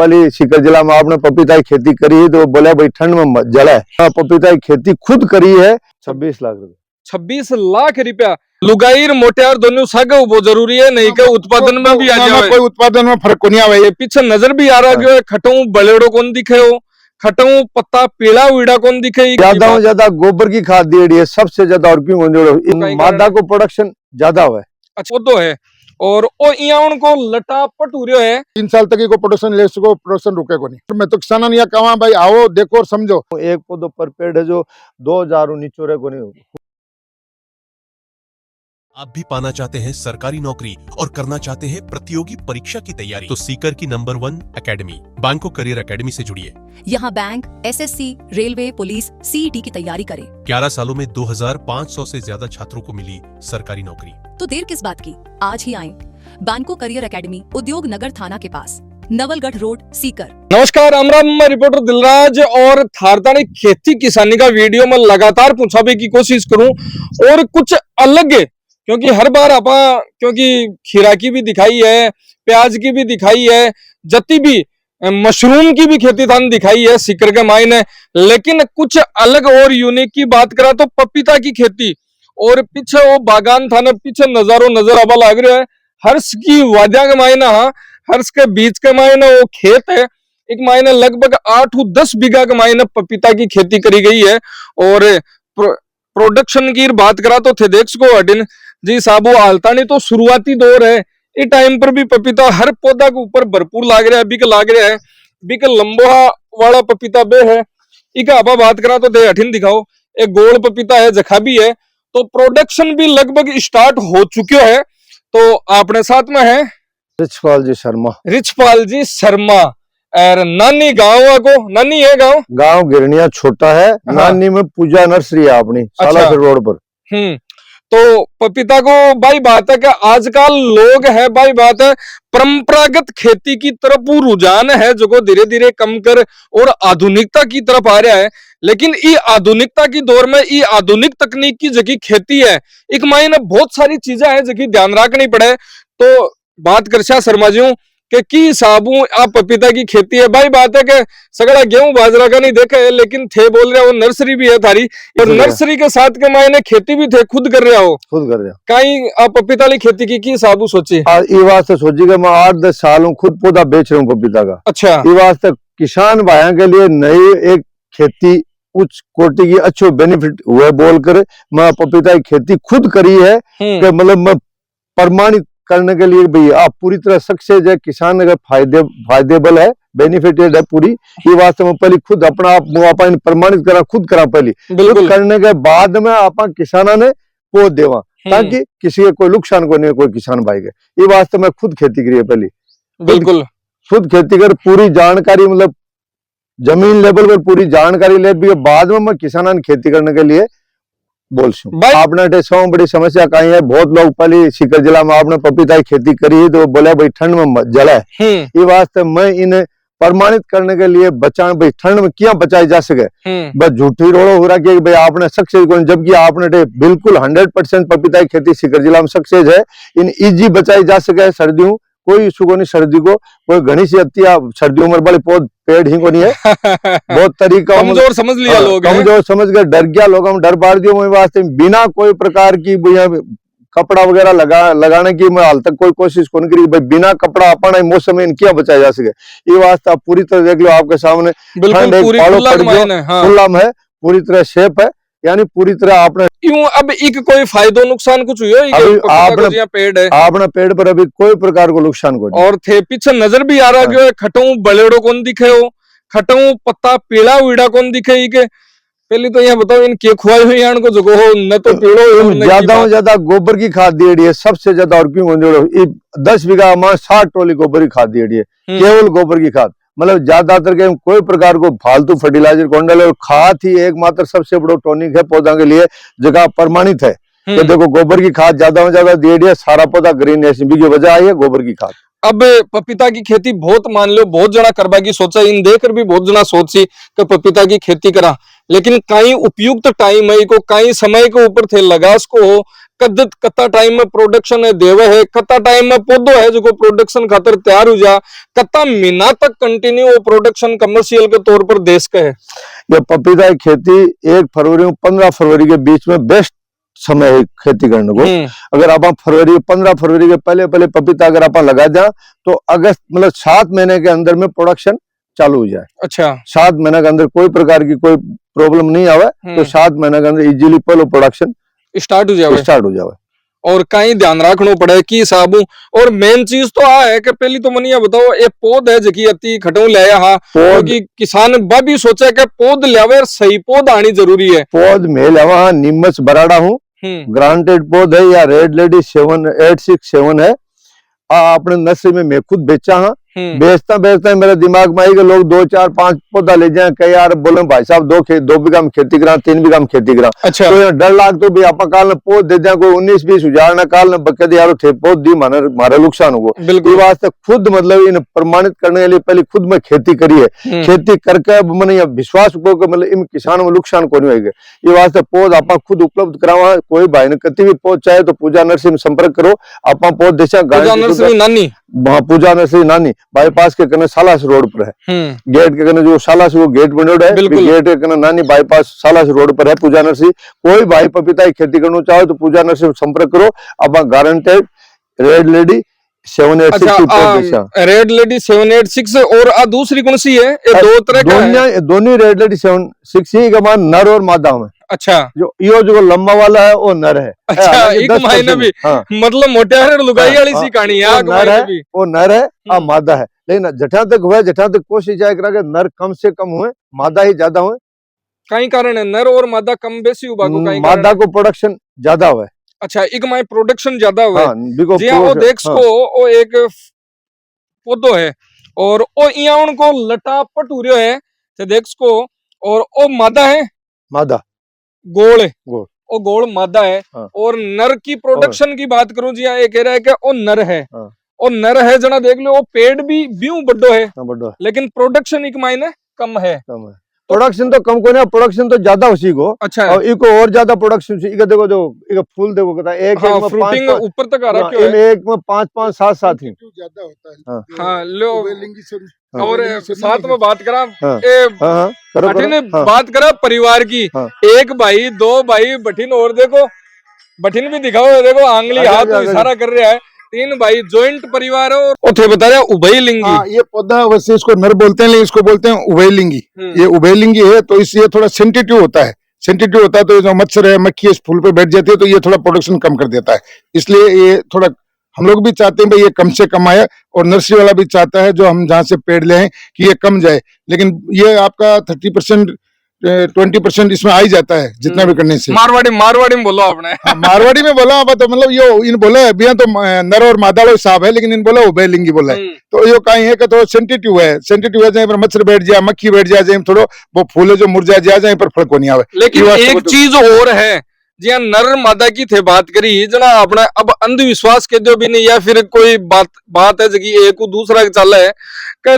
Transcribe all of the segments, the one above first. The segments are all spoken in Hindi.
पहले सीकर जिला में आपने पपीता की खेती करी है तो बोला भाई ठंड में मत जला है। पपीता की खेती खुद करी है 26 लाख रुपए। 26 लाख रुपया लुगाईर मोटियार दोनों सागे वो जरूरी है नहीं के उत्पादन में भी आ जाए, कोई उत्पादन में फर्क नहीं आवे। ये पीछे नजर भी आ रहा है खटऊ बलेड़ो कौन दिखे हो, खटऊ पत्ता पीला उड़ा कौन दिखे। ज्यादा गोबर की खाद दी है सबसे ज्यादा, और क्यों मादा को प्रोडक्शन ज्यादा हुआ है। अच्छा वो तो है, और ओ इयावन को लटापट हो रहा है 3 साल तक को प्रोडक्शन ले सको, प्रोडक्शन रुके को नहीं। मैं तो किसान ने कहा भाई आओ देखो और समझो। एक पौधो पर पेड़ है जो 2000 नीचे रहे को नहीं होगा। आप भी पाना चाहते हैं सरकारी नौकरी और करना चाहते हैं प्रतियोगी परीक्षा की तैयारी, तो सीकर की नंबर 1 एकेडमी बैंको करियर एकेडमी से जुड़िए। यहाँ bank, SSC, railway, police, CET की तैयारी करें। 11 सालों में 2500 से ज्यादा छात्रों को मिली सरकारी नौकरी। तो देर किस बात की, आज ही आएं। बैंको करियर एकेडमी, उद्योग नगर थाना के पास, नवलगढ़ रोड, सीकर। नमस्कार, मैं रिपोर्टर दिलराज और थारतानी खेती किसानी का वीडियो में लगातार पूछाने की कोशिश करूं और कुछ अलग है, क्योंकि हर बार आपा क्योंकि खीरा की भी दिखाई है, प्याज की भी दिखाई है, जति भी मशरूम की भी खेती थान दिखाई है सीकर के मायने, लेकिन कुछ अलग और यूनिक की बात करा तो पपीता की खेती। और पीछे वो बागान थाने पीछे नजारो नजर आवा लाग रहा है हर्ष की वादिया के मायने। हाँ, हर्ष के बीच के मायने वो खेत है, एक मायने लगभग 8-10 बीघा के मायने पपीता की खेती करी गई है। और प्रोडक्शन की बात करा तो थे देख सको अडिन जी साबू हालतानी तो शुरुआती दौर है, इस टाइम पर भी पपीता हर पौधा के ऊपर भरपूर लाग रहा है, बिक लाग रहा है, बिक लंबोहा वाला पपीता बे है। इका आपा बात करा तो दे अठिन दिखाओ, एक गोल पपीता है, जखा भी है, तो प्रोडक्शन भी लगभग स्टार्ट हो चुके है। तो आपने साथ में है रिचपाल जी शर्मा। रिचपाल जी शर्मा और नानी गाँव को, नानी है गाँव गिरनिया छोटा है। हाँ। नानी में पूजा नर्सरी है अपनी। अच्छा। सालासर रोड पर। तो पपीता को भाई बात है कि आजकल लोग है भाई बात है परंपरागत खेती की तरफ वो रुझान है जो धीरे धीरे कम कर और आधुनिकता की तरफ आ रहा है। लेकिन ये आधुनिकता की दौर में ये आधुनिक तकनीक की जगह खेती है, एक मायने बहुत सारी चीजें हैं जगह ध्यान रखनी पड़े। तो बात कर शर्मा जी कि साबू आप पपीता की खेती है, भाई बात है कि सगड़ा गेहूं बाजरा का नहीं देखे है, लेकिन थे बोल रहे हो नर्सरी भी है थारी, और नर्सरी के साथ के मायने खेती भी थे, खुद कर रहे हो। खुद कर रहे हो कहीं आप पपीता की खेती की साबू सोची? ये वास्ते सोची कि मैं 8-10 साल हूँ खुद पौधा बेच रहा हूँ पपीता का। अच्छा। ये वास्ते किसान भाइयों के लिए नई एक खेती उच्च कोटि की अच्छो बेनिफिट हुए बोलकर मैं पपीता की खेती खुद करी है कि मतलब मैं प्रमाणित करने के लिए भाई आप पूरी तरह सक्सेस है, किसान अगर फायदेबल है, बेनिफिटेड है पूरी। ये वास्तव में पहले खुद अपना आप प्रमाणित करा, खुद करा पहले, खुद करने के बाद में आप किसाना ने पोत देवा ताकि किसी के कोई नुकसान को नहीं, कोई किसान भाई के। ये वास्तव में खुद खेती करी है पहले, बिल्कुल खुद खेती कर पूरी जानकारी, मतलब जमीन लेवल पर पूरी जानकारी ले भी बाद में मैं किसाना ने खेती करने के लिए बोल आपने बड़ी समस्या कही है। बहुत लोग पहले सीकर जिला में आपने पपीता की खेती करी है तो बोले भाई ठंड में मत जला है। ये वास्ते मैं इन्हें प्रमाणित करने के लिए बचा भाई ठंड में क्या बचाई जा सके, बस झूठी रोड़ो हो रहा कि भाई आपने सक्सेस को, जबकि आपने बिल्कुल 100% पपीता की खेती सीकर जिला में सक्सेस है। इन इजी बचाई जा सके सर्दियों, कोई इशू को नहीं, सर्दी को कोई घनी सी अति सर्दियों में बड़े पौध पेड़ ही को नहीं है। बहुत तरीका कमजोर समझ लिया लोग, कमजोर समझ कर डर गया लोग, हम डर बार दियो वास्ते बिना कोई प्रकार की कपड़ा वगैरह लगाने की मैं हाल तक कोई कोशिश कौन करी भाई बिना कपड़ा अपना मौसम में क्या बचाया जा सके। ये वास्ते आप पूरी तरह देख लो आपके सामने खुला में है, पूरी तरह शेप है, यानी पूरी तरह आपने यूं अब एक कोई फायदो नुकसान कुछ हुई आपने पेड़ है, आपने पेड़ पर अभी कोई प्रकार को नुकसान को और थे पीछे नजर भी आ रहा है खटऊ बलेड़ो कौन दिखे हो, खटऊ पत्ता पीला उड़ा कौन दिखे के। पहले तो यहाँ बताओ इन के खुआई हुई को जो हो न तो पीड़ो ज्यादा गोबर की खाद दी है सबसे ज्यादा, और क्यों 10 बीघा में 60 टोली गोबर की खाद दी है, केवल गोबर की खाद, मतलब ज्यादातर के कोई प्रकार को फालतू फर्टिलाइजर कौन डाले, और खाद ही एकमात्र सबसे बड़ा टॉनिक है पौधा के लिए, जगह प्रमाणित है कि देखो गोबर की खाद ज्यादा में ज्यादा दी है, सारा पौधा ग्रीन है, की वजह आई है गोबर की खाद। अब पपीता की खेती बहुत मान लो बहुत जना करवा की सोचा, इन देकर भी बहुत जना सोची कि पपीता की खेती करा, लेकिन कई उपयुक्त टाइम है को कई समय के ऊपर थे लगास को कत्ता टाइम में प्रोडक्शन है देवे है, कत्ता टाइम में पौधो है जो प्रोडक्शन खातर तैयार हो जा, कत्ता महीना तक कंटिन्यू वो प्रोडक्शन कमर्शियल के तौर पर देश का है। ये पपीता की खेती 1 फरवरी और 15 फरवरी के बीच में बेस्ट समय है खेती करने को। अगर आप 15 फरवरी के पहले पहले पपीता अगर आप लगा जाए तो अगस्त मतलब 7 महीने के अंदर में प्रोडक्शन चालू हो जाए। अच्छा, 7 महीने के अंदर कोई प्रकार की कोई प्रॉब्लम नहीं आवे तो 7 महीने के अंदर इजीली पहले प्रोडक्शन स्टार्ट हो जाए। और कहीं ध्यान रखना पड़े कि साबू, और मेन चीज तो आ है कि पहली तो मनिया बताओ ये पौध है जकी अति खटो ले हाँ, क्योंकि किसान भी सोचे कि पौध लियावे, सही पौध आनी जरूरी है। पौध में लवा नीमच बराड़ा हूँ, ग्रांटेड पौध है या रेड लेडी 7867 है। अपने नर्सरी में मैं खुद बेचा हाँ, बेचता मेरे दिमाग में आई कि लोग 2 4 5 पौधा ले जाए, कई यार बोले भाई साहब 2 बीघा में खेती करा, 3 बीघा में खेती करा। अच्छा, तो डर लाग तो भी आप काल ने पौध दे दिया, कोई 19-20 हजार ना काल ने बकद यार थे पौध दी मारे नुकसान हो। ये वास्ते खुद मतलब इन प्रमाणित करने के लिए पहले खुद में खेती करी है, खेती करके मैंने विश्वास को मतलब इन किसानों में नुकसान को नहीं होगा। ये वास्ते पौध आप खुद उपलब्ध करावा, कोई भाई ने कति भी पौध चाहे तो पूजा नर्सरी में संपर्क करो, आप पौध देशा नानी वहाँ पूजा नर्सरी नानी बाईपास के कने सालास रोड पर है। गेट के कने जो सालास वो गेट बने है, गेट के कने नानी बाईपास सालास रोड पर है पूजा नर्सरी। कोई भाई पपीता की खेती करना चाहो तो पूजा नर्सरी में संपर्क करो, आप guaranteed red lady 786। Red lady 786 और दूसरी कौन सी है? ये 2 तरह का है। दोनों रेड लेडी 786 ही के मान नर और मादा में। अच्छा, जो लंबा वाला है वो नर है। अच्छा, एक महीने भी मतलब मोटियार लुगाई वाली सी कहानी है। वो नर है मादा है, लेकिन जठा तक हुआ, जठा तक कोशिश जाए करा के नर कम से कम हुए, मादा ही ज्यादा हुए। कई कारण है नर और मादा कम बेसी हुआ को, मादा को प्रोडक्शन ज्यादा हुआ। अच्छा, एक माई प्रोडक्शन ज्यादा हुआ। जी हाँ, वो देख को वो एक पौधो है और ओ इया उनको लटा पटूरियो है ते देख को, और ओ मादा है, मादा गोल है, वो गोल मादा है। और नर की प्रोडक्शन की बात करूं जी, ये कह रहा है कि वो नर है, और नर है जना देख लो वो पेड़ भी ब्यू बड्डो है, लेकिन प्रोडक्शन एक मायने कम है। प्रोडक्शन तो कम को नहीं, प्रोडक्शन तो ज्यादा उसी को। अच्छा, और इको और ज्यादा प्रोडक्शन इको देखो, जो इको फूल देखो कहता है, एक में फ्रूटिंग ऊपर तक आ रहा है, एक में 5-5 7-7 ही ज्यादा होता है। हाँ लो, और साथ में बात करा बात करा परिवार की, 1 भाई 2 भाई बठिन, और देखो बठिन भी दिखाओ, देखो आंगली हाथ इशारा कर रहा है, 3 भाई ज्वाइंट परिवार है। और बता रहे उभयलिंगी, ये पौधा वैसे इसको नर बोलते हैं, लेकिन इसको बोलते हैं उभयलिंगी। ये उभयलिंगी है तो इसलिए थोड़ा सेंसिटिव होता है, तो जो मच्छर है मक्खी इस फूल पे बैठ जाती है तो ये थोड़ा प्रोडक्शन कम कर देता है। इसलिए ये थोड़ा हम लोग भी चाहते हैं भाई ये कम से कम आए, और नर्सरी वाला भी चाहता है जो हम जहाँ से पेड़ ले कि ये कम जाए, लेकिन ये आपका 30% 20% इसमें आ ही जाता है जितना भी करने से। मारवाड़ी में बोलो आपने। मारवाड़ी में बोला तो मतलब ये इन बोला है बिया तो नर और मादा लो साहब है, लेकिन इन बोला उभयलिंगी बोला है। तो यो कहीं है कि थोड़ा सेंसिटिव है जहाँ पर मच्छर बैठ जाए, मक्खी बैठ जाए, थोड़ा वो फूले जो मुरझा जाए जहाँ पर फल को नहीं आवे। लेकिन एक चीज और है जी, नर मादा की थे बात करी जना अपना, अब अंधविश्वास के जो भी नहीं, या फिर कोई बात है जगी एक दूसरा चल है कि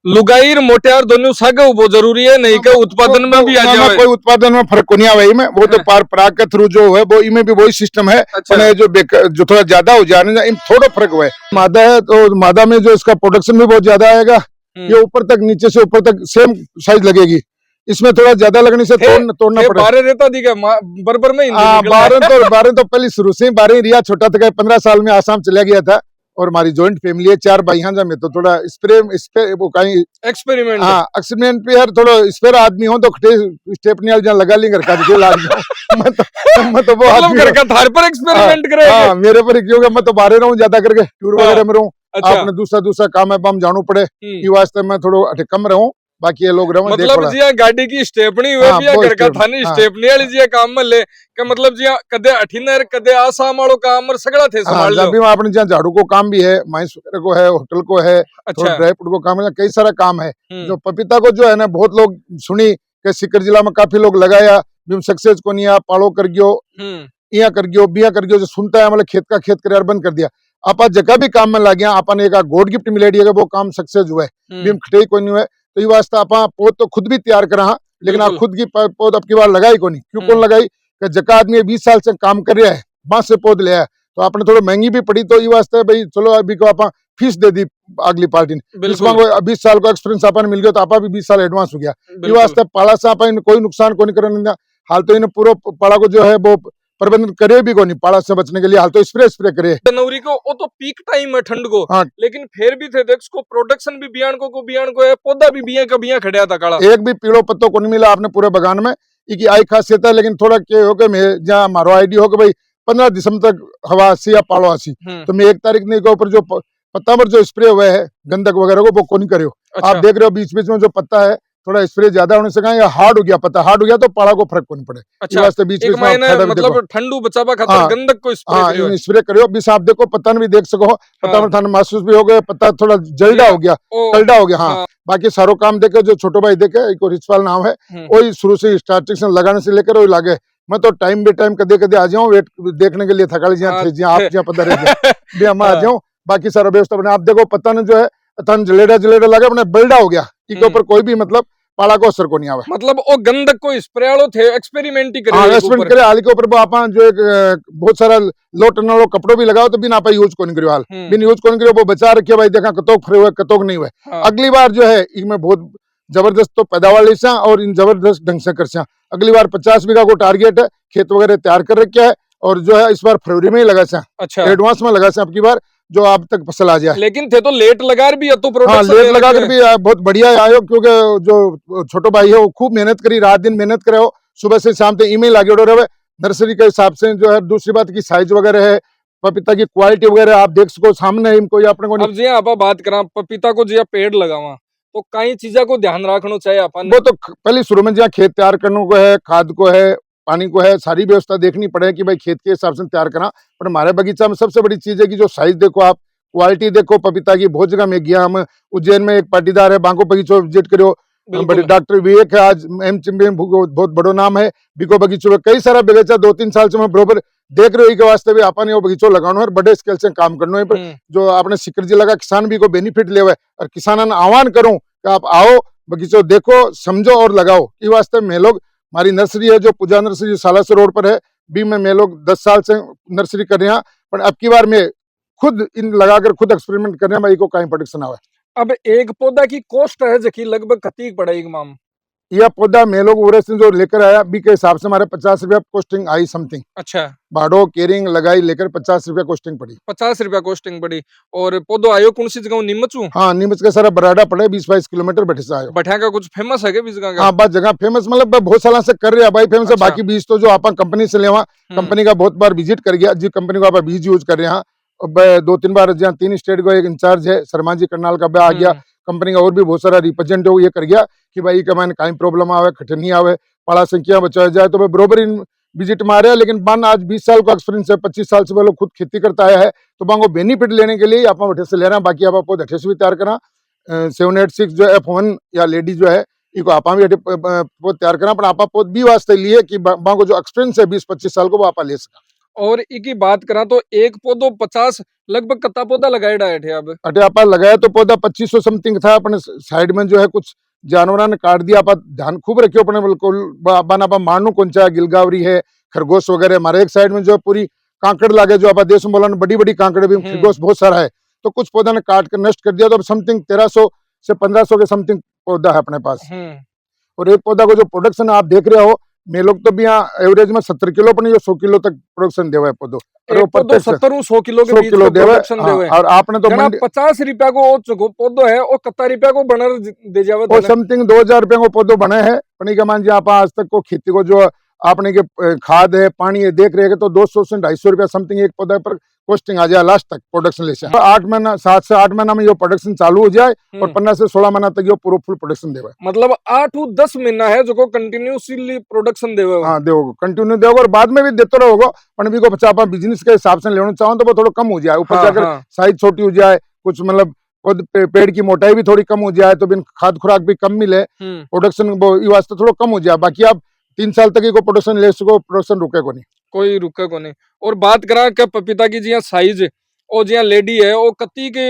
लुगाई मोटियार दोनों सगे वो जरूरी है, नहीं कि उत्पादन में भी आ जाए। कोई उत्पादन में फर्क को नहीं आवे में, वो तो प्राक के थ्रू जो है वो इनमें भी वही सिस्टम है। अच्छा। जो थोड़ा ज्यादा हो जाने थोड़ा फर्क हुआ है। मादा है तो मादा में जो इसका प्रोडक्शन भी बहुत ज्यादा आएगा, ये ऊपर तक नीचे से ऊपर तक सेम साइज लगेगी, इसमें थोड़ा ज्यादा लगने से तोड़ना पड़ेगा। 12 रहता दिखा बरबर में 12 तो पहले शुरू से 12 रिया छोटा था, 15 साल में आसाम चला गया था, और हमारी जॉइंट फैमिली है 4 भाई हैं, में तो थोड़ा स्प्रे वो कहीं एक्सपेरिमेंट, हाँ एक्सपेरिमेंट पे यार थोड़ा स्पेयर आदमी हो तो स्टेपनी वाले जहाँ लगा लेंगे मैं तो वो आदमी थार पर एक्सपेरिमेंट करे। हाँ मेरे पर क्योंकि मैं तो बाहर रहूँ ज्यादा करके, टूर वगैरह में रहूँ। अच्छा। आपने दूसरा काम है बम जानू पड़े, ये वास्ते मैं थोड़ा कम रहूँ, बाकी ये लोग मतलब जी गाड़ी की स्टेपनी हुए भी घर का थानी स्टेपनी वाली जी काम में ले के, मतलब जी कदे अठिनर कदे आसाम वालों काम और सगड़ा थे संभाल लो। अभी आपने जहाँ झाड़ू को काम भी है, माइंस वगैरह को है, होटल को है, अच्छा। ड्राई फ्रूट को काम है, कई सारा काम है। जो पपीता को जो है ना बहुत लोग सुनी कि सीकर जिला में काफी लोग लगाया, सक्सेस को नहीं पाड़ो कर गयो, इया कर गयो, बिया कर गयो, जो सुनता है मतलब खेत का खेत कर बंद कर दिया। आप जगह भी काम में लग गया, आपने एक गोड गिफ्ट मिलेगी अगर वो काम सक्सेस हुआ है, खटे को नहीं हुआ। तो ये वास्ते आप पौध तो खुद भी तैयार करा, लेकिन आप खुद की पौध अब की बार लगाई को नहीं, क्यों कौन लगाई कि जका आदमी 20 साल से काम कर रहा है, बांस से पौध लिया तो आपने थोड़ा महंगी भी पड़ी तो ये वास्ते भाई चलो अभी को आप फीस दे दी अगली पार्टी ने। इसमें 20 साल का एक्सपीरियंस आपने मिल गया तो आपा भी 20 साल एडवांस हो गया। ये वास्ते पाला से आप कोई नुकसान को नहीं करने हाल तो इन्हें पूरा पाला को जो है वो प्रबंधन करे भी को नहीं पाला से बचने के लिए हाल तो स्प्रे करे। जनवरी को वो तो पीक टाइम है ठंड को। हाँ। लेकिन फिर भी थे देख प्रोडक्शन भी बियान को है, पौधा भी बिया का बिया खड़ा था काला, एक भी पीड़ो पत्तो को नहीं मिला आपने पूरे बगान में। इसकी आई खासियत है लेकिन थोड़ा क्या हो गया जहाँ हमारो आईडी हो गया भाई 15 दिसंबर तक हवा आसी या पालो आसी तो मैं 1 तारीख के ऊपर जो पत्ता पर जो स्प्रे हुआ है गंधक वगैरह को वो नहीं करे। अच्छा। आप देख रहे हो बीच बीच में जो पत्ता है थोड़ा स्प्रे ज्यादा होने से कहा या हार्ड हो गया पत्ता हार्ड हो गया तो पाड़ा को फर्क को नहीं पड़े। अच्छा। वास्ते बीच बीच में मतलब ठंडू बचावा खातिर गंधक को स्प्रे करियो। बीच आप देखो पत्ता भी देख सको पत्ता में थाने महसूस भी हो गया पत्ता थोड़ा जल्दा हो गया कलडा हो गया। हाँ बाकी सारो काम देखे जो छोटो भाई देखे एक रिचपाल नाम है वही शुरू से स्टार्टिंग से लगाने से लेकर वही लागे। मैं तो टाइम बे टाइम कदे आ जाऊँ वेट देखने के लिए थकाली जहाँ थे आप जहाँ पता रहे आ जाऊँ। बाकी सारा व्यवस्था बने आप देखो पत्ता ने जो है तन जलेडा लगा अपने बल्डा हो गया इसके ऊपर कोई भी मतलब पाला को असर को नहीं आवे। मतलब वो गंधक को स्प्रे वालो थे एक्सपेरिमेंट ही करे। हाँ एक्सपेरिमेंट करे हाल के ऊपर वो आप जो एक बहुत सारा लो टनल लो कपड़ो भी लगाओ तो बिना आप यूज को नहीं करियो हाल बिन यूज को नहीं करियो वो बचा रखे भाई देखा कतोक फ्री हुए कतोक नहीं हुए। अगली बार जो है इसमें बहुत जबरदस्त तो पैदावार ले और इन जबरदस्त ढंग से कर अगली बार 50 बीघा को टारगेट है खेत वगैरह तैयार कर रखे है और जो है इस बार फरवरी में ही लगा। अच्छा एडवांस में लगा अब की बार जो आप तक फसल आ जाए। लेकिन थे तो लेट लगा भी तो हाँ लेट लगा कर भी बहुत बढ़िया आयो क्योंकि जो छोटो भाई है वो खूब मेहनत करी रात दिन मेहनत करे हो सुबह से शाम तक ईमेल आगे उड़े रहे नर्सरी के हिसाब से जो है। दूसरी बात की साइज वगैरह है पपीता की क्वालिटी वगैरह आप देख सको सामने कोई अपने को। अब जी आप बात करा पपीता को जो पेड़ लगावा तो कई चीजा को ध्यान रखना चाहिए अपन वो तो पहले शुरू में जहाँ खेत तैयार करने को है खाद को है पानी को है सारी व्यवस्था देखनी पड़ेगी कि भाई खेत के हिसाब से तैयार करना। पर हमारे बगीचा में सबसे बड़ी चीज है कि जो साइज देखो आप क्वालिटी देखो पपीता की। बहुत जगह में गया हम उज्जैन में एक पाटीदार है बांको बगीचो विजिट करो बड़े डॉक्टर विवेक है आज बहुत बड़ो नाम है बिको बगीचो में कई सारा बगीचा 2-3 साल से मैं बरोबर देख रहे हो के वास्ते भी आपने वो बगीचो लगाना है बड़े स्केल से काम करना है। पर जो आपने सिकर जिला का किसान भी को बेनिफिट ले और किसानों ने आह्वान करूं कि आप आओ बगीचो देखो समझो और लगाओ। इस वास्ते मैं लोग हमारी नर्सरी है जो पूजा नर्सरी सालासर रोड पर है भी मैं लोग 10 साल से नर्सरी कर रहे हैं। पर अब की बार में खुद इन लगाकर खुद एक्सपेरिमेंट करने में को कहीं प्रोडक्शन आवे। अब एक पौधा की कॉस्ट है जकी लगभग कती पड़ेगी माम? यह पौधा मैं लोग उरे से जो लेकर आया बी के हिसाब से हमारे 50 रुपया कॉस्टिंग आई समथिंग। अच्छा बाड़ो केरिंग लगाई लेकर 50 रुपया कॉस्टिंग पड़ी। 50 रुपया कॉस्टिंग पड़ी। और पौधो आयो कौन सी जगह नीमचू? हाँ नीमच का सारा बराडा पड़े 20-22 किलोमीटर बैठे से आयो। बैठा का कुछ फेमस है क्या बीज का? हाँ बात जगह फेमस मतलब बहुत साल से कर रहे हैं भाई फेमस है। बाकी बीज तो जो आप कंपनी से लेवा कंपनी का बहुत बार विजिट कर गया जी कंपनी को आप बीज यूज कर रहे हैं 2-3 बार जहाँ 3 स्टेट को एक इंचार्ज है शर्मा जी करनाल का आ गया कंपनी का और भी बहुत सारा रिप्रेजेंटेटिव ये कर गया कि भाई कमान कहीं प्रॉब्लम आवे खटनी आवे पाड़ा संख्या बचाया जाए तो बरोबर इन विजिट में आ रहे हैं। लेकिन बान आज 20 साल का एक्सपीरियंस है 25 साल से वो लोग खुद खेती करता आया है तो बांगो बेनिफिट लेने के लिए आप भट्टे से ले रहे हैं। बाकी आप अठे से भी तैयार करा 786 जो F1 या लेडी जो है इको आप भी तैयार करा पर आप भी वास्ते लिए कि बांगो जो एक्सपीरियंस है 20-25 साल को वो आप ले सका। और इकी बात करा तो एक पौधो 50 लगभग कत्ता पौधा लगाया है अटे आप लगाया तो पौधा 2500 समथिंग था अपने साइड में जो है कुछ जानवरों ने काट दिया। आप ध्यान खूब रखियो अपने बिल्कुल बना मारनू कौन चा गिलगावरी है खरगोश वगैरह हमारे एक साइड में जो पूरी कांकड़ लागे जो आप देश में बोला बड़ी बड़ी कांकड़ भी खरगोश बहुत सारा है तो कुछ पौधा ने काट कर नष्ट कर दिया तो समथिंग 1300 से 1500 के समथिंग पौधा है अपने पास। और एक पौधा को जो प्रोडक्शन आप देख रहे हो मैं लोग तो भी यहाँ एवरेज में 70 किलो पर नहीं 100 किलो तक प्रोडक्शन देवा है पौधो 70-100 किलो के बीच में प्रोडक्शन देवे। और आपने तो 50 रुपया को पौधो है वो कत्ता रुपया को बनर दे जावे वो समथिंग 2000 रुपया को पौधो बने है पनी के मान जी आप आज तक को खेती को जो आपने के खाद है पानी है देख रहे हैं तो 200 से 250 रुपया समथिंग एक पौधा पर कॉस्टिंग आ जाए लास्ट तक प्रोडक्शन ले 8 महीना 7 से 8 महीना में ये प्रोडक्शन चालू हो जाए और 15 से 16 महीना तक ये पूरा फुल प्रोडक्शन देवे। मतलब 8-10 महीना है जो को कंटिन्यूसली प्रोडक्शन देवे। हाँ देवो कंटिन्यू देवो और बाद में भी देते रहोगे पर भी को बच्चा आप बिजनेस के हिसाब से लेना चाहो तो वो थोड़ा कम हो जाए ऊपर जाकर साइज छोटी हो जाए कुछ मतलब पेड़ की मोटाई भी थोड़ी कम हो जाए तो बिन खाद खुराक भी कम मिले प्रोडक्शन वास्ते थोड़ा कम हो जाए। बाकी आप 3 साल तक को प्रोडक्शन ले सको प्रोडक्शन रुके को नहीं कोई रुके को नहीं। और बात करा क्या पपीता की जिया साइज और जिया लेडी है वो कत्ती के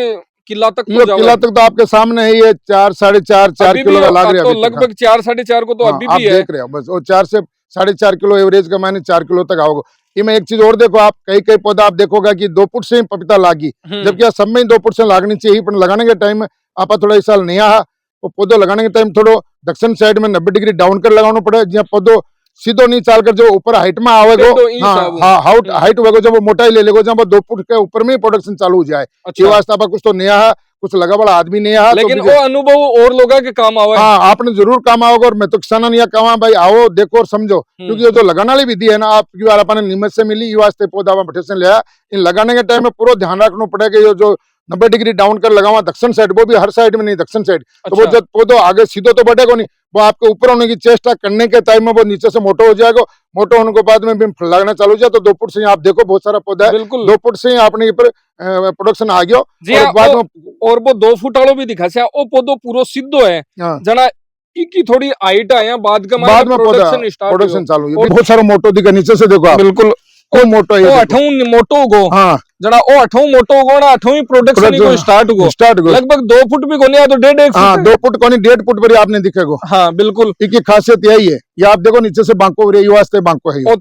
किला तक किला तक तो आपके सामने है ये 4-4.5 किलो का लग रहा है तो लगभग 4-4.5 को तो अभी भी है देख रहे हो बस और 4 से 4.5 किलो एवरेज का माने 4 किलो तक आओगे। इनमें एक चीज और देखो आप, कई पौधा आप देखोगा कि 2 फुट से ही पपीता लागी, जबकि सब में 2 फुट से लागनी चाहिए, पर लगाने के टाइम आप थोड़ा इस साल नहीं आ वो पौधो लगाने के टाइम थोड़ो दक्षिण साइड में 90 डिग्री डाउन कर लगाना पड़े, जहाँ पौधो सीधो नहीं चाल कर जो ऊपर हाइट में आवेगो, हाइट होगा जब वो मोटाई ले लेगो, जब 2 फुट के ऊपर में प्रोडक्शन चालू हो जाए। ये वास्ते कुछ तो नया है, कुछ लगा बड़ा आदमी नहीं है, लेकिन वो अनुभव और लोगों के काम आवे। हाँ, आपने जरूर काम आओगे। और मैं तो किसान या कहा भाई आओ देखो और समझो, क्योंकि ये जो लगाने वाली विधि है ना, आप अपने नियमित से मिली, ये वास्ते पौधा भट्टे से लिया। इन लगाने के टाइम में पूरा ध्यान रखना पड़ेगा, ये जो 90 डिग्री डाउन कर लगावा दक्षिण साइड, वो भी हर साइड में नहीं, दक्षिण साइड। तो वो जब पौधो आगे सीधो तो बढ़ेगा नहीं, वो आपके ऊपर होने की चेष्टा करने के टाइम में वो नीचे से मोटा हो जाएगा। मोटा होने के बाद में भी फल लगना चालू हो जाए। तो 2 फुट से आप देखो बहुत सारा पौधा है, 2 फुट से आपने प्रोडक्शन आ गया। और वो 2 फुट वालों भी दिखा से वो पौधो पूरा सिद्धो है जना की थोड़ी हाइट आया बाद में प्रोडक्शन चालू है। बहुत सारा मोटो दिखा नीचे से देखो आप, बिल्कुल ओ मोटो है, 8 मोटो गो। हाँ जना ओ 8 मोटो गो ना 8वीं प्रोडक्शन को स्टार्ट हो लगभग 2 फुट भी कोनी, तो 1.5 फुट। हाँ 2 फुट कोनी 1.5 फुट पर आपने दिखेगो। हाँ बिल्कुल, इसकी खासियत यही है। ये आप देखो नीचे से बांको रे, वास्ते बांको है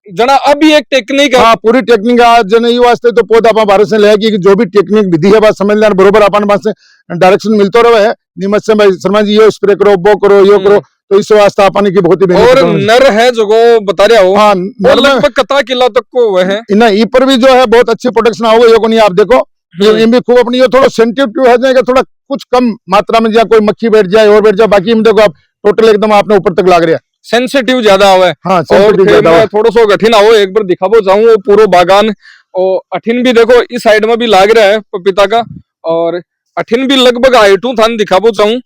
जना अभी एक टेक्निक है। हाँ पूरी टेक्निक आज जन ये वास्ते तो पौधा आप भारत से ले कि जो भी टेक्निक विधि है बात समझ लेना बरोबर, अपन पास से डायरेक्शन मिलता रहे है नियमित से, भाई शर्मा जी ये स्प्रे करो, वो करो, यो करो, तो इस वास्ते अपन की बहुत ही और नर है जो बता रहा हो। हाँ लगभग कता किला तक को वह है ना, ई पर भी जो है बहुत अच्छी प्रोडक्शन आओगे। ये को नहीं आप देखो, ये भी खूब अपनी, ये थोड़ा सेंसिटिव है जाएगा, थोड़ा कुछ कम मात्रा में या कोई मक्खी बैठ जाए और बैठ जाए, बाकी में देखो आप टोटल एकदम आपने ऊपर तक लाग रहा है, सेंसिटिव ज्यादा हुआ है। हाँ, और फिर मैं थोड़ा सा कठिन आओ एक बार दिखाबो जाऊं वो पूरा बागान। और अठिन भी देखो इस साइड में भी लाग रहा है पपीता का, और अठिन भी लगभग हाइटू थान दिखाबो चाहूं।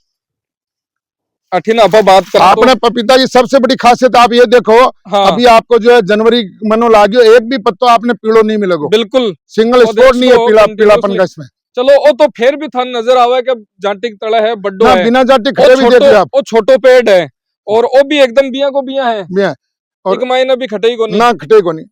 अठिन आप बात कर आपने पपीता की सबसे बड़ी खासियत आप ये देखो। हाँ। अभी आपको जो है जनवरी मनो लागो, एक भी पत्ता आपने पीलो नहीं मिलेगा, बिल्कुल सिंगल स्पॉट नहीं है पीलापन का इसमें। चलो वो तो फिर भी थान नजर आवा कि जाटिक तड़ा है, बड्डो है, बिना जाटिक खड़े भी देख आप, वो छोटो पेड़ है और वो भी एकदम बिया को बिया है, और एक महीना भी खटे ही को नहीं, ना खटे को नहीं,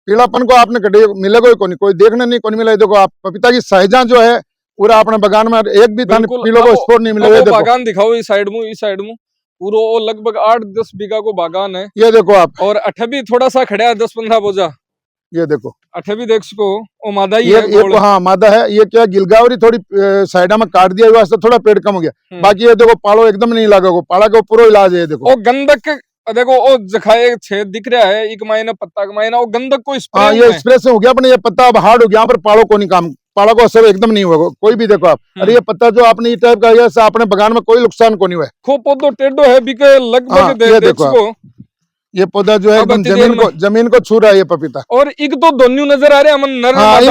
पीलापन को आपने खटे मिलेगा को नहीं, कोई देखने नहीं को नहीं मिला। देखो आप पपीता की साइजा जो है पूरा अपने बागान में एक भी थान पीलो को स्पॉट नहीं मिलेगा। बागान दिखाओ इस साइड में पूरा लगभग 8-10 बीघा को बागान है, ये देखो आप। और अठ भी थोड़ा सा खड़ा है 10-15 बोझा, ये देखो अठ भी देख सको वो मादा ही ये, है। हाँ मादा है। ये क्या गिलगावरी थोड़ी साइडा में काट दिया वास्ते थोड़ा पेड़ कम हो गया, बाकी ये देखो पालो एकदम नहीं लगा, पाला का पूरा इलाज है। देखो वो गंधक देखो वो जखाए छेद दिख रहा है, एक महीना पत्ता का महीना, वो गंधक को स्प्रे, हाँ ये स्प्रे से हो गया अपने, ये पत्ता अब हार्ड हो गया, यहाँ पर पालो को नहीं काम, पाला को असर एकदम नहीं होगा कोई भी। देखो आप, अरे ये पत्ता जो आपने इस टाइप का अपने बागान में कोई नुकसान को नहीं हुआ, खूब पौधो टेढ़ो है बिके लगभग। देखो ये पौधा जो है एकदम जमीन को छू रहा है ये पपीता। और एक तो दोनों नजर आ रहे हैं नर, हाँ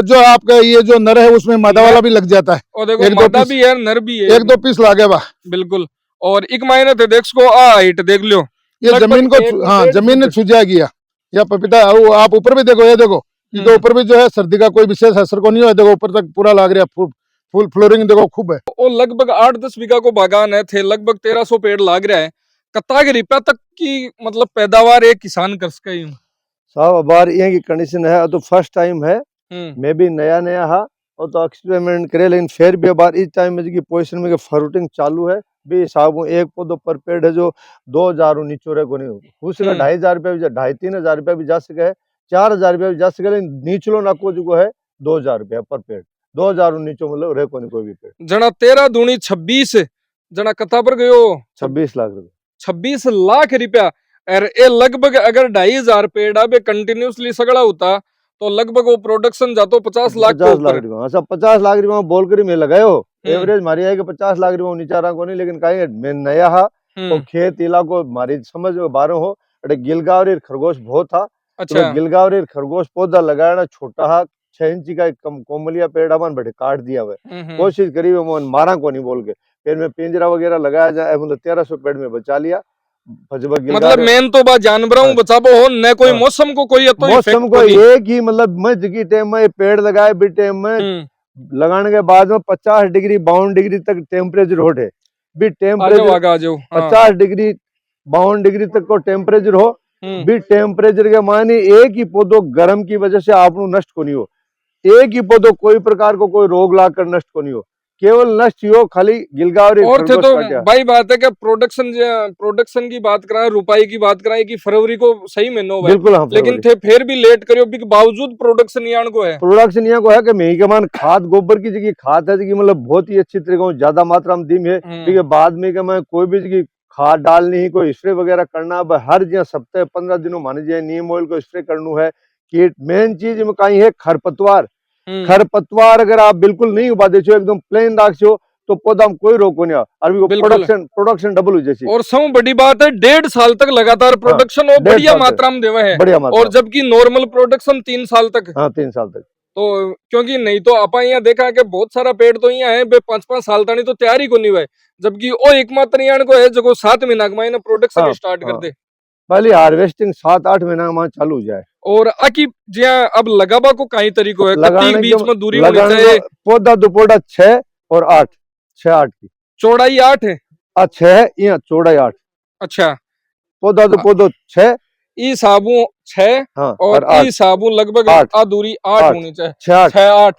जो आपका ये जो नर है उसमें मादा वाला भी लग जाता है, और देखो मादा भी है नर भी है, 1-2 पीस लागे वाह बिल्कुल। और एक महीने थे देख सको हाइट देख लो, ये जमीन को, हाँ जमीन ने छू जाएगी या पपीता। आप ऊपर भी देखो, ये देखो तो ऊपर भी जो है सर्दी का कोई विशेष असर को नहीं हुआ, देखो ऊपर तक पूरा लाग रहा है, फुल फ्लोरिंग देखो खूब है। वो लगभग 8-10 बीघा को बागान है, थे लगभग 1300 पेड़ लाग रहा है, कत्ता के रिपा तक की मतलब पैदावार एक किसान कर सके साहब। बार ये की कंडीशन है तो फर्स्ट टाइम है, मैं भी नया हा और तो एक्सपेरिमेंट करे, लेकिन फिर भी बार इस टाइम में की पोजीशन में फ्रूटिंग चालू है भी साहब। एक पौधो पर पेड़ है जो 2000 नीचो रहे को नहीं हो उसका 2500 रुपया भी 2500-3000 रुपया भी जा सके, 4000 रुपया भी जा सके, लेकिन नीचलो ना को जो है 2000 रुपया पर पेड़, 2000 नीचो मतलब रहे को नहीं कोई भी पेड़। जना 13 दूनी 26 जना कथा पर गयो 26 लाख रुपया, 26 लाख रुपया। और ये लगभग अगर 2500 पेड़ अब कंटिन्यूसली सगड़ा होता तो लगभग वो प्रोडक्शन जातो 50 लाख के ऊपर। 50 लाख रुपया बोल कर मैं लगायो, एवरेज मारी है कि 50 लाख रुपया नीचा रहा को नहीं, लेकिन कहीं मैं नया हा तो खेत इलाको मारी समझ बारो हो। अरे गिलगावरी खरगोश बहुत था, अच्छा तो गिलगावरी खरगोश पौधा लगाना छोटा हा 6 इंची का कोमलिया पेड़ अपन बैठे काट दिया हुआ, कोशिश करी मारा को नहीं बोल के, फिर मैं पिंजरा वगैरह लगाया जाए, मतलब 1300 पेड़ में बचा लिया। मतलब मेन तो बात जानवरों बचाबो हो न, कोई मौसम को कोई तो मौसम को एक ही मतलब मैं जगी टाइम में पेड़ लगाए भी टाइम में लगाने के बाद में 50 डिग्री 52 डिग्री तक टेम्परेचर हो भी, टेम्परेचर 50 डिग्री 52 डिग्री तक को टेम्परेचर हो भी, टेम्परेचर के माने एक ही पौधो गर्म की वजह से आप नष्ट को नहीं हो, एक ही पौधो कोई प्रकार को कोई रोग लाकर नष्ट को नहीं हो। केवल नष्ट हो खाली गिलगावरी और थे तो खरगोश काटिया। भाई बात है कि प्रोडक्शन की बात कराएं, रुपाई की बात कराएं कि फरवरी को सही महीना हुआ है, बिल्कुल हाँ, लेकिन थे फिर भी लेट करियो भी के बावजूद प्रोडक्शन यान को है। प्रोडक्शन यहाँ को है कि मेही के मान खाद गोबर की जगह खाद है जगह मतलब बहुत ही अच्छी तरीके से ज्यादा मात्रा में दीम है। ठीक है, बाद में मैं कोई भी जगह खाद डालनी है, कोई स्प्रे वगैरह करना, अब हर जगह सप्ताह 15 दिनों माने जाए नीम ऑयल को स्प्रे करना है। कीट मेन चीज में कहीं है खरपतवार। खरपतवार अगर आप बिल्कुल नहीं उगा दे एकदम प्लेन राख तो पौधा में कोई रोको नहीं अभी प्रोडक्शन डबल हो जैसी। और सब बड़ी बात है 1.5 साल तक लगातार प्रोडक्शन और बढ़िया मात्रा में देवा है, बढ़िया मात्रा, और जबकि नॉर्मल प्रोडक्शन 3 साल तक। हाँ 3 साल तक। तो क्योंकि नहीं तो आप यहाँ देखा कि बहुत सारा पेड़ तो यहाँ है 5-5 साल तक तो तैयारी को नहीं हुआ, जबकि वो एकमात्र यहाँ को है जो 7 महीना में प्रोडक्शन स्टार्ट कर दे। पहले हार्वेस्टिंग 7-8 महीना में चालू हो जाए। और आकी जिया अब लगाबा को कई तरीको है, कत्ती बीच में दूरी होनी चाहिए। पौधा दुपोटा 6 और 8, 6-8 की चौड़ाई 8 है। 6 है यहाँ चौड़ाई 8। अच्छा, पौधा दुपोधो 6 ई साबु 6 हाँ, और ई साबु लगभग आ दूरी 8 होनी चाहिए। 6-8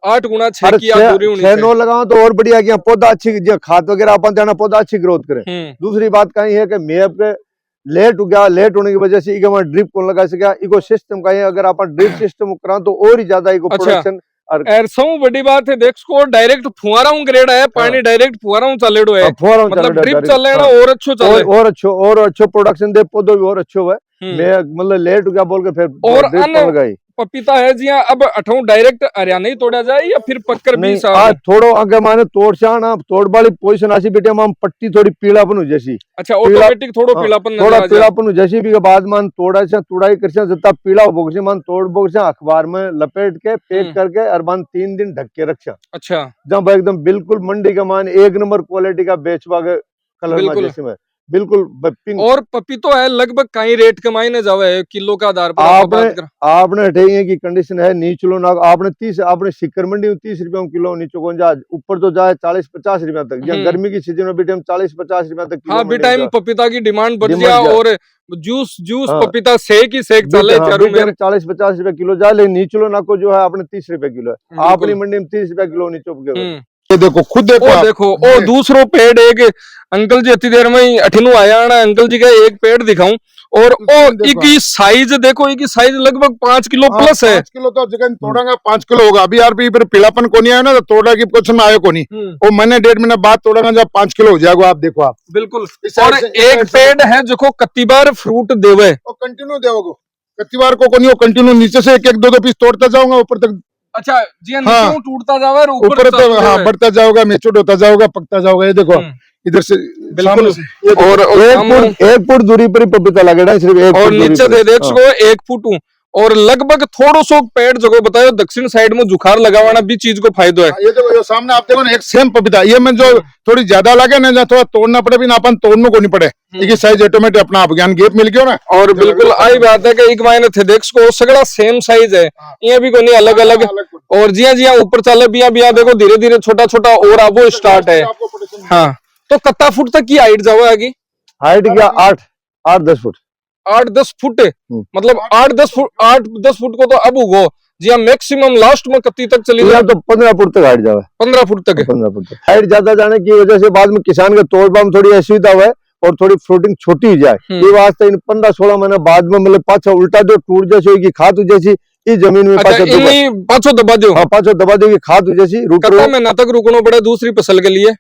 8 गुना 6 की आ दूरी होनी चाहिए। 6-9 लगाओ तो और बढ़िया कि पौधा अच्छी खाद वगैरह अपन देना पौधा अच्छी ग्रोथ करे। दूसरी बात कहीं है कि मैं अब लेट हो गया, लेट होने की वजह से ड्रिप कौन लगा सका, इको सिस्टम का है अगर अपन ड्रिप सिस्टम करा तो और ही ज्यादा इको प्रोडक्शन। और बड़ी बात है देखो डायरेक्ट फुहाराऊ ग्रेड है, पानी डायरेक्ट फुहाराऊ चलेडो है, मतलब ड्रिप चल रहा है और अच्छो चले और अच्छो प्रोडक्शन दे पौधो भी और अच्छो है। मैं मतलब लेट हो गया बोल के फिर और ड्रिप लगाई। पपीता है जी अब अठाऊ डायरेक्ट हरियाणा ही तोड़ा जाए या फिर पक्कर भी थोड़ो आगे माने तोड़ ना तोड़ वाली पोजीशन आसी बेटे हम पट्टी थोड़ी पीलापन हो जैसी। अच्छा, ऑटोमेटिक थोड़ो पीलापन हो जैसी भी बाद मान तोड़ा से तुड़ाई कर से जितना पीला हो से मान तोड़ बोग से अखबार में लपेट के पैक करके और मान 3 दिन ढक के रखा। अच्छा, जब एकदम बिल्कुल मंडी का मान 1 नंबर क्वालिटी का बेचवा के कलर में जैसे में बिल्कुल पिंक। और पपीतो है लगभग कई रेट कमाई न जावे है किलो का आधार पर। आपने ढेई की कंडीशन है नीचलो ना आपने 30 आपने सिक्कर मंडी में 30 रुपया किलो नीचे को जा ऊपर तो जाए 40-50 रुपया तक। या गर्मी की सीजन में भी टाइम 40-50 रुपया तक। हाँ भी टाइम पपीता की डिमांड बढ़ गया और जूस पपीता सेक ही सेक चले 40-50 रुपया किलो जाए, लेकिन नीचलो ना को जो है आपने 30 रुपया किलो है। अपनी मंडी में 30 रुपया किलो नीचे ये देखो खुद देखो ओ दूसरो पेड़ एक अंकल जी इतनी देर में अठिनू आया ना अंकल जी का एक पेड़ दिखाऊं और ओ इकी साइज देखो, इकी साइज लगभग 5 किलो प्लस है। 5 किलो तो जगह तोड़ांगा 5 किलो होगा। अभी यार फिर पीलापन को नहीं आया ना तो तोड़ा की कुछ में आयो को नहीं, वो मैंने 1.5 महीना बाद तोड़ांगा जब 5 किलो हो जाएगा। आप देखो आप बिल्कुल। और एक पेड़ है जो कत्ती बार फ्रूट देवे कंटिन्यू देवो कत्ती बार को नहीं, कंटिन्यू नीचे से 1-2 पीस तोड़ता जाऊंगा ऊपर तक। अच्छा जी, नीचे टूटता जाओगे ऊपर हाँ बढ़ता जाओगा, मेच्योर होता जाओगा, पकता जाओगा। ये देखो इधर से बिल्कुल। और 1 फुट दूरी पर पपीता लगेगा सिर्फ 1 और नीचे दे देखो 1 फुट और लगभग थोड़ो सो पेड़ जो बताओ दक्षिण साइड में जुखार लगावाना भी चीज को फायदो है। ये देखो सामने आप देखो ना एक सेम पपीता, ये में जो थोड़ी ज्यादा लगे ना थोड़ा तोड़ना पड़े भी ना अपन तोड़ने को नहीं पड़े, ये साइज ऑटोमेटिक अपना आप ज्ञान गैप मिल गया ना। और बिल्कुल आई बात है कि एक महीने थे देखो सगड़ा सेम साइज है, ये भी कोई अलग अलग। और जिया जिया ऊपर चले बिया देखो धीरे धीरे छोटा छोटा और अब वो स्टार्ट है। हाँ तो कत्ता फुट तक की हाइट जाओ आगे? हाइट क्या 8-10 फुट 8-10 फुट मतलब 8-10 फुट को तो अब उगो जी मैक्सिमम लास्ट में कत्ती तक चली जाए तो 15 फुट तक हाइट जावे। 15 फुट तक 15 फुट तक हाइट ज्यादा जाने की वजह से बाद में किसान के तोड़ में थोड़ी असुविधा हुआ और थोड़ी फ्रूटिंग छोटी हो जाए। ये वास्ते इन 15-16 महीना बाद में मतलब पाछा उल्टा जो टूट जैसी होगी खाद जैसी इस जमीन में पाछो दबा दो। हाँ पाछो दबा देगी खाद जैसी महीना तक रुकना पड़े दूसरी फसल के लिए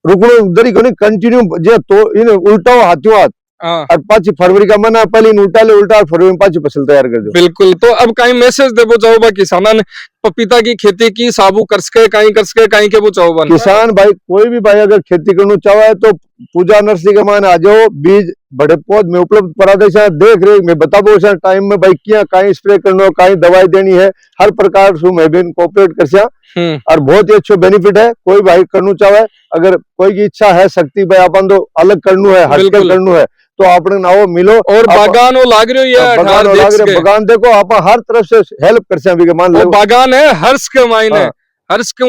रुकनो उधर ही कंटिन्यू जो तो इन उल्टा हाथों हाथ और 5 फरवरी का मना पहले उल्टा ले उल्टा फरवरी में 5 फसल तैयार कर दो। बिल्कुल। तो अब कहीं मैसेज देबो चाहो बा किसाना ने पपीता की खेती की साबू कर सके कहीं के वो चाहो बा किसान भाई कोई भी भाई अगर खेती करना चाहे तो पूजा नर्सरी के मान आ जाओ, बीज बड़े पौध में उपलब्ध परादेश देख रेख में बताबो टाइम में भाई क्या कहीं स्प्रे करना कहीं दवाई देनी है हर प्रकार से मैं भी कोऑपरेट कर और बहुत ही अच्छा बेनिफिट है। कोई भाई करना चाहे अगर कोई की इच्छा है शक्ति भाई अपन तो अलग करना है हटकर करना है तो आपने नाओ मिलो और बागान लाग रहे हो बागान देखो आप हर तरफ से हेल्प कर सके। मान लो बागान है हर्ष के मायने हर्ष के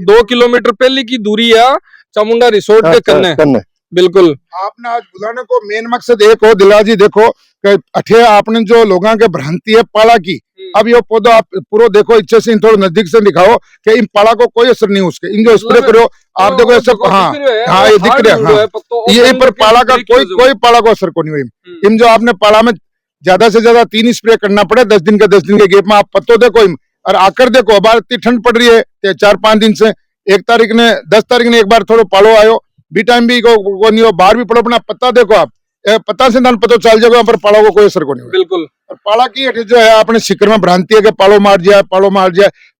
2 किलोमीटर पहले की दूरी है चामुंडा रिसोर्ट के कन्ने। बिल्कुल। आपने आज बुलाने को मेन मकसद एक हो दिला जी देखो अठे आपने जो लोगों के भ्रांति है पाला की अब ये पौधा आप पूरा देखो, इच्छे से थोड़ा नजदीक से दिखाओ कि इन पाला को कोई असर नहीं उसके, इन जो स्प्रे करो आप देखो ऐसे, हाँ हाँ ये दिख रहे हैं, हाँ ये इन पर पाला का कोई पाला को असर को नहीं हुई। इन जो आपने पाला में ज्यादा से ज्यादा 3 स्प्रे करना पड़े 10 दिन के गैप में, आप पत्तों देखो और आकर देखो। अब इतनी ठंड पड़ रही है 4-5 दिन से, 10 तारीख ने एक बार थोड़ा पालो आयो, बी टाइम भी को नहीं हो, बाहर भी पड़ो, अपना पत्ता देखो आप, पता से दान पता चल जाएगा पर पाला को कोई असर को नहीं हुआ। बिल्कुल। और पाला की जो है अपने शिकर में भ्रांति है कि पालो मार जाए,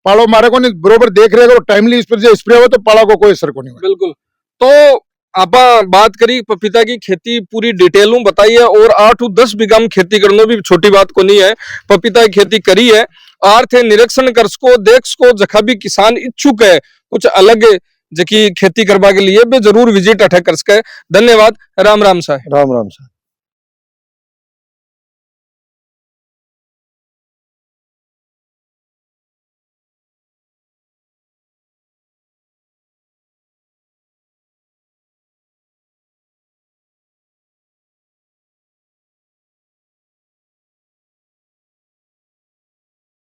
पालो मारे को नहीं, बरोबर देख रहे टाइमली स्प्रे हो तो पाला को कोई असर को नहीं हुआ। बिल्कुल। तो आप बात करी पपीता की खेती पूरी डिटेल में बताई है, और 8-10 बीघा में खेती करना भी छोटी बात को नहीं है। पपीता की खेती करी है, आर्थ निरीक्षण कर सको, देख सको, जखा भी किसान इच्छुक है कुछ अलग जकी खेती करवा के लिए बे जरूर विजिट अठे कर सके। धन्यवाद। राम राम साहब। राम राम साहब।